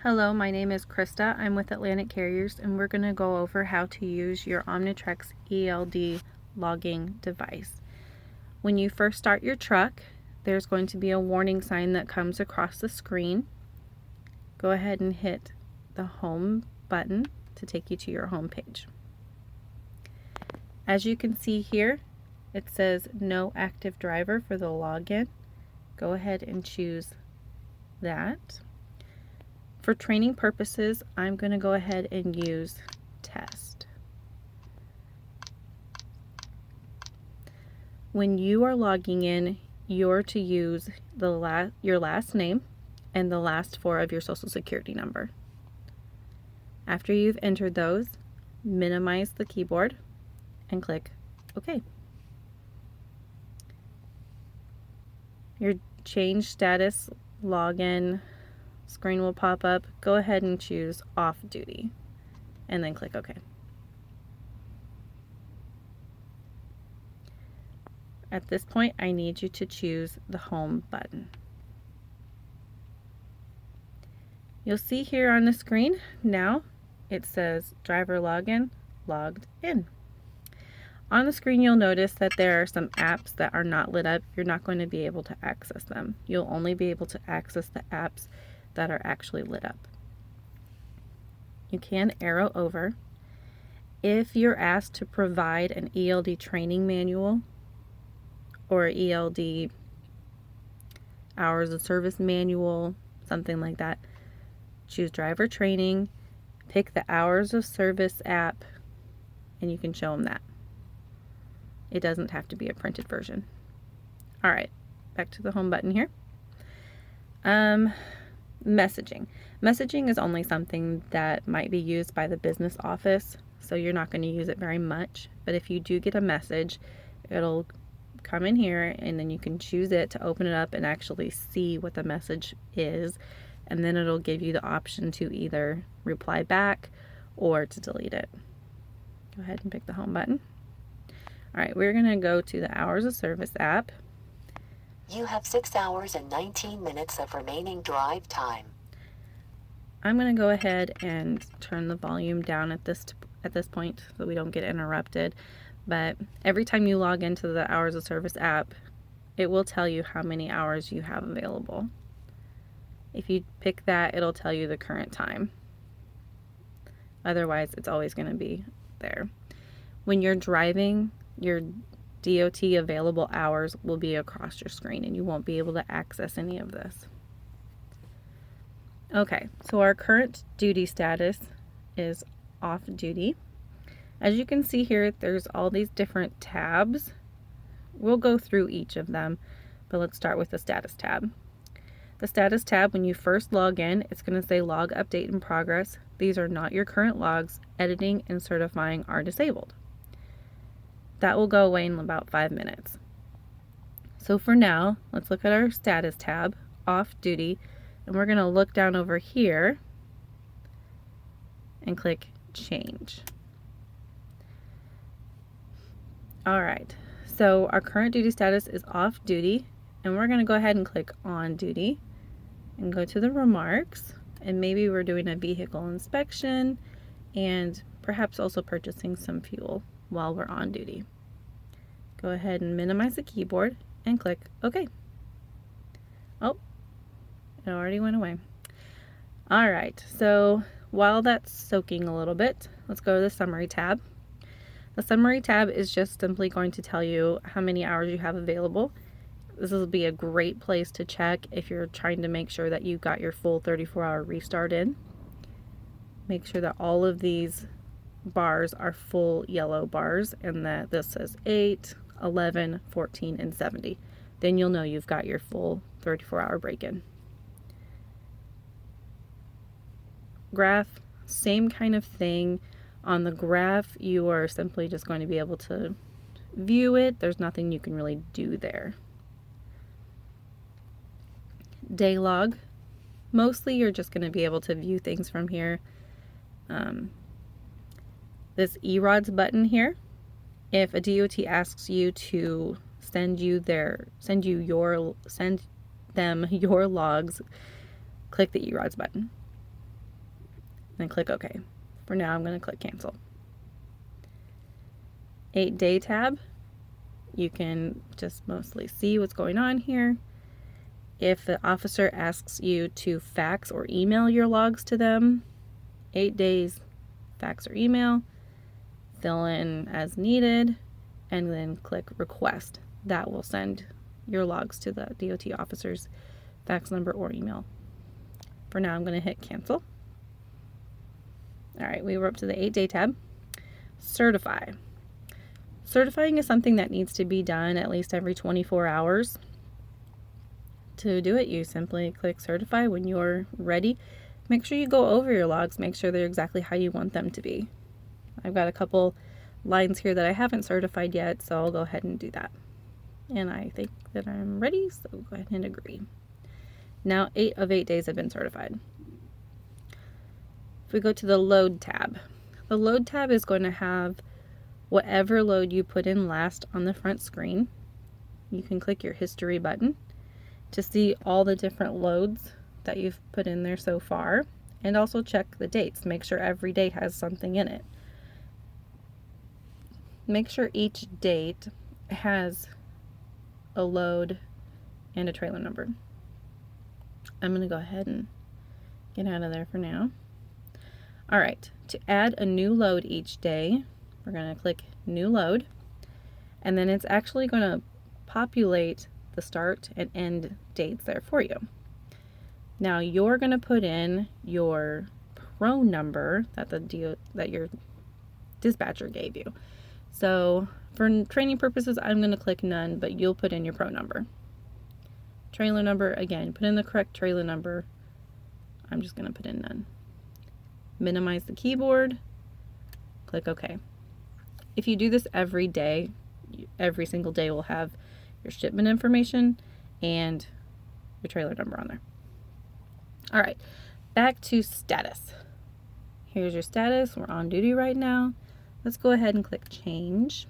Hello, my name is Krysta. I'm with Atlantic Carriers, and we're going to go over how to use your Omnitracs ELD logging device. When you first start your truck, there's going to be a warning sign that comes across the screen. Go ahead and hit the home button to take you to your home page. As you can see here, it says no active driver for the login. Go ahead and choose that. For training purposes, I'm going to go ahead and use test. When you are logging in, you're to use your last name and the last four of your social security number. After you've entered those, minimize the keyboard and click OK. Your change status login screen will pop up. Go ahead and choose off duty and then click OK. At this point, I need you to choose the home button. You'll see here on the screen now it says driver login logged in. On the screen, you'll notice that there are some apps that are not lit up. You're not going to be able to access them. You'll only be able to access the apps that are actually lit up. You can arrow over. If you're asked to provide an ELD training manual or ELD hours of service manual, something like that, choose driver training, pick the hours of service app, and you can show them that. It doesn't have to be a printed version. All right, back to the home button here. Messaging. Messaging is only something that might be used by the business office, so you're not going to use it very much. But if you do get a message, it'll come in here and then you can choose it to open it up and actually see what the message is, and then it'll give you the option to either reply back or to delete it. Go ahead and pick the home button. All right, we're going to go to the hours of service app. You have 6 hours and 19 minutes of remaining drive time. I'm going to go ahead and turn the volume down at this point so we don't get interrupted. But every time you log into the hours of service app, it will tell you how many hours you have available. If you pick that, it'll tell you the current time. Otherwise, it's always going to be there. When you're driving, your DOT available hours will be across your screen and you won't be able to access any of this. Okay, so our current duty status is off duty. As you can see here, there's all these different tabs. We'll go through each of them, but let's start with the status tab. The status tab, when you first log in, it's going to say log update in progress. These are not your current logs. Editing and certifying are disabled. That will go away in about 5 minutes. So for now, let's look at our status tab, off duty, and we're going to look down over here and click change. All right, so our current duty status is off duty, and we're going to go ahead and click on duty and go to the remarks, and maybe we're doing a vehicle inspection and perhaps also purchasing some fuel while we're on duty. Go ahead and minimize the keyboard and click OK. Oh, it already went away. All right, so while that's soaking a little bit, let's go to the summary tab. The summary tab is just simply going to tell you how many hours you have available. This will be a great place to check if you're trying to make sure that you got your full 34-hour restart in. Make sure that all of these bars are full yellow bars and that this says 8, 11, 14, and 70. Then you'll know you've got your full 34-hour break-in. Graph, same kind of thing. On the graph, you are simply just going to be able to view it. There's nothing you can really do there. Day log, mostly you're just going to be able to view things from here. This ERODS button here, if a DOT asks you to send them your logs, click the ERODS button. then click OK. For now, I'm going to click cancel. 8-day tab, you can just mostly see what's going on here. If the officer asks you to fax or email your logs to them, 8 days, fax or email, fill in as needed, and then click request. That will send your logs to the DOT officer's fax number or email. For now, I'm going to hit cancel. All right, we were up to the 8-day tab. Certify. Certifying is something that needs to be done at least every 24 hours. To do it, you simply click certify when you're ready. Make sure you go over your logs, make sure they're exactly how you want them to be. I've got a couple lines here that I haven't certified yet, so I'll go ahead and do that. And I think that I'm ready, so go ahead and agree. Now 8 of 8 days have been certified. If we go to the load tab, the load tab is going to have whatever load you put in last on the front screen. You can click your history button to see all the different loads that you've put in there so far, and also check the dates. Make sure every date has something in it. Make sure each date has a load and a trailer number. I'm going to go ahead and get out of there for now. All right, to add a new load each day, we're going to click new load, and then it's actually going to populate the start and end dates there for you. Now you're going to put in your pro number that your dispatcher gave you. So for training purposes, I'm going to click none, but you'll put in your pro number. Trailer number, again, put in the correct trailer number. I'm just going to put in none. Minimize the keyboard, click OK. If you do this every day, every single day will have your shipment information and your trailer number on there. All right, back to status. Here's your status. We're on duty right now. Let's go ahead and click change.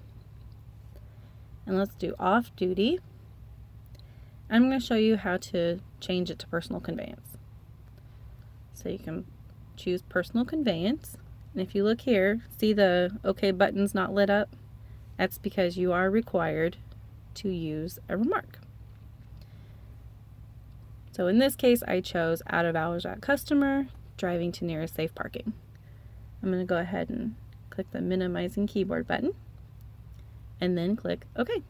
And let's do off duty. I'm going to show you how to change it to personal conveyance. So you can choose personal conveyance. And if you look here, see the OK button's not lit up? That's because you are required to use a remark. So in this case, I chose out of hours at customer, driving to nearest safe parking. I'm going to go ahead and click the minimizing keyboard button and then click OK.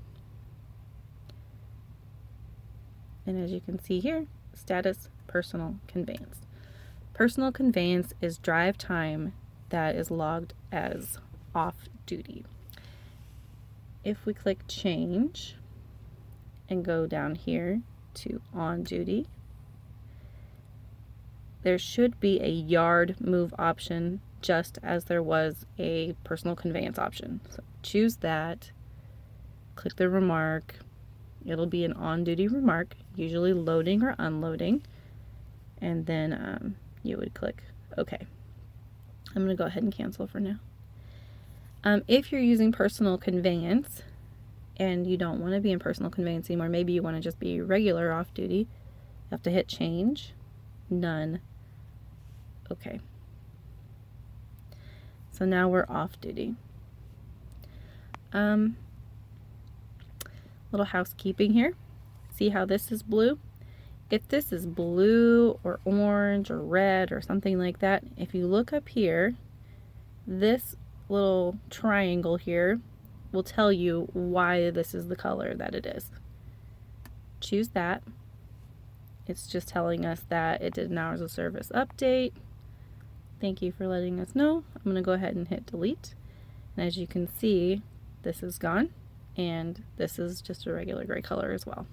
And as you can see here, status personal conveyance. Personal conveyance is drive time that is logged as off duty. If we click change and go down here to on duty, there should be a yard move option just as there was a personal conveyance option. So choose that, click the remark. It'll be an on-duty remark, usually loading or unloading, and then you would click OK. I'm going to go ahead and cancel for now. If you're using personal conveyance and you don't want to be in personal conveyance anymore, maybe you want to just be regular off-duty, you have to hit change, none, OK. So now we're off-duty. Little housekeeping here. See how this is blue? If this is blue or orange or red or something like that, if you look up here, this little triangle here will tell you why this is the color that it is. Choose that. It's just telling us that it did an hours of service update. Thank you for letting us know. I'm going to go ahead and hit delete. And as you can see, this is gone. And this is just a regular gray color as well.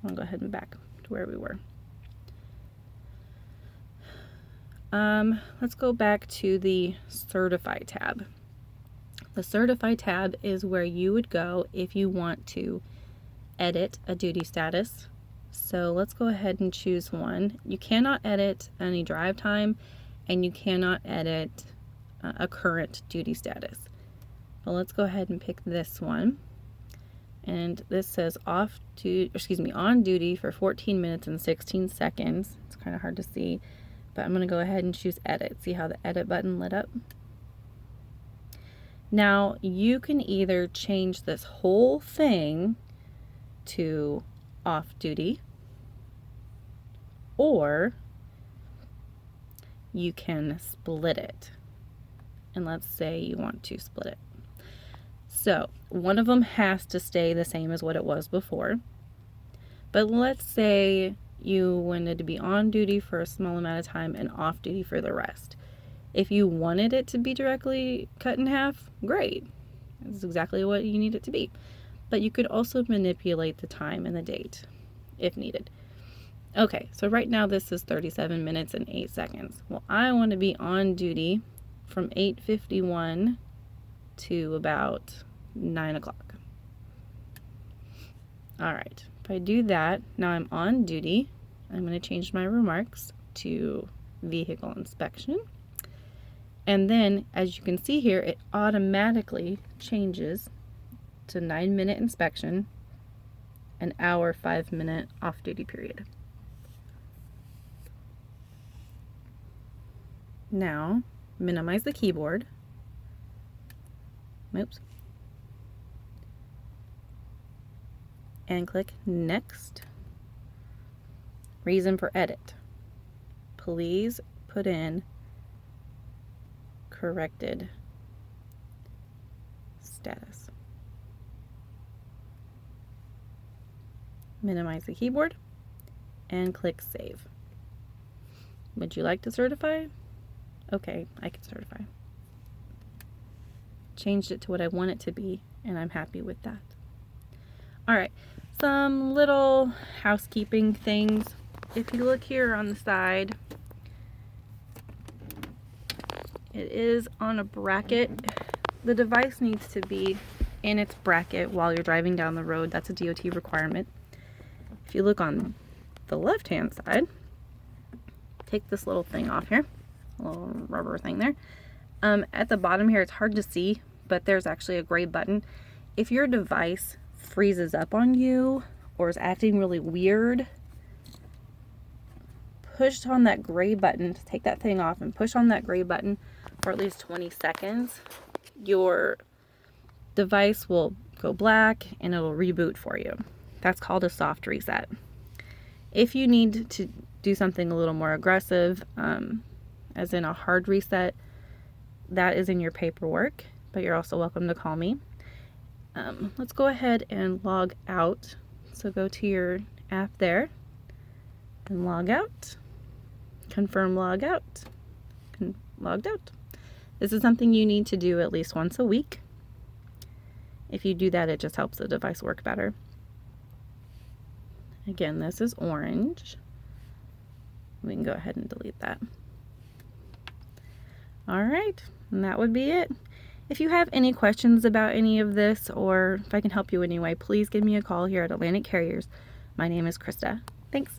I'll go ahead and back to where we were. Let's go back to the Certify tab. The Certify tab is where you would go if you want to edit a duty status. So let's go ahead and choose one. You cannot edit any drive time, and you cannot edit a current duty status. But let's go ahead and pick this one. And this says on duty for 14 minutes and 16 seconds. It's kind of hard to see. but I'm going to go ahead and choose edit. See how the edit button lit up? Now you can either change this whole thing to off duty, or you can split it. And let's say you want to split it. So one of them has to stay the same as what it was before. But let's say you wanted to be on duty for a small amount of time and off duty for the rest. If you wanted it to be directly cut in half, great. That's exactly what you need it to be. But you could also manipulate the time and the date if needed. Okay, so right now this is 37 minutes and 8 seconds. Well, I want to be on duty from 8:51 to about 9 o'clock. All right, if I do that, now I'm on duty. I'm going to change my remarks to vehicle inspection. And then, as you can see here, it automatically changes to 9-minute inspection, an hour 5-minute off-duty period. Now, minimize the keyboard. Oops. And click Next. Reason for edit. Please put in corrected status. Minimize the keyboard and click Save. Would you like to certify? Okay, I can certify. Changed it to what I want it to be, and I'm happy with that. All right, some little housekeeping things. If you look here on the side, it is on a bracket. The device needs to be in its bracket while you're driving down the road. That's a DOT requirement. If you look on the left-hand side, take this little thing off here, a little rubber thing there. At the bottom here, it's hard to see, but there's actually a gray button. If your device freezes up on you or is acting really weird, push on that gray button. Take that thing off and push on that gray button for at least 20 seconds. Your device will go black and it'll reboot for you. That's called a soft reset. If you need to do something a little more aggressive, as in a hard reset, that is in your paperwork, but you're also welcome to call me. Let's go ahead and log out. So go to your app there and log out. Confirm log out. Logged out. This is something you need to do at least once a week. If you do that, it just helps the device work better. Again, this is orange. We can go ahead and delete that. All right, and that would be it. If you have any questions about any of this, or if I can help you anyway, please give me a call here at Atlantic Carriers. My name is Krysta. Thanks.